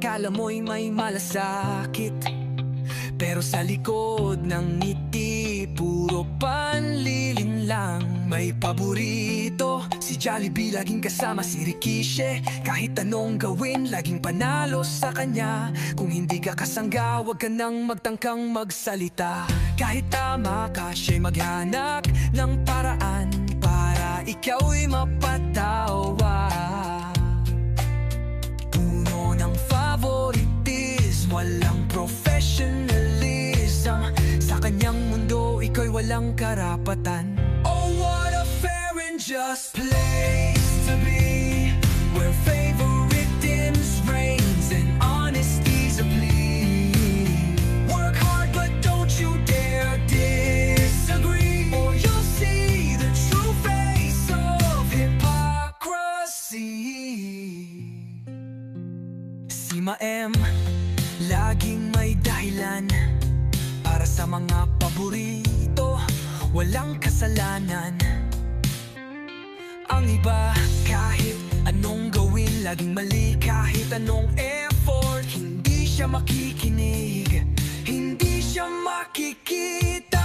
akala mo'y may malasakit, pero sa likod ng ngiti, puro panlilin lang. May paborito, si Jollibee, laging kasama si Rikishi. Kahit anong gawin, laging panalo sa kanya. Kung hindi ka kasangga, wag ka nang magtangkang magsalita. Kahit tama ka, siya'y maghanap ng paraan para ikaw'y mapatawa. Puno ng favoritism, walang professionalism. Sa kanyang mundo, ikaw'y walang karapatan. Oh, what a fair and just place to be, where favoritism reigns and honesty's a plea. Work hard but don't you dare disagree, or you'll see the true face of hypocrisy. Si Maem, laging may dahilan para sa mga paborito, walang kasalanan. Ang iba, kahit anong gawin, laging mali. Kahit anong effort, hindi siya makikinig, hindi siya makikita.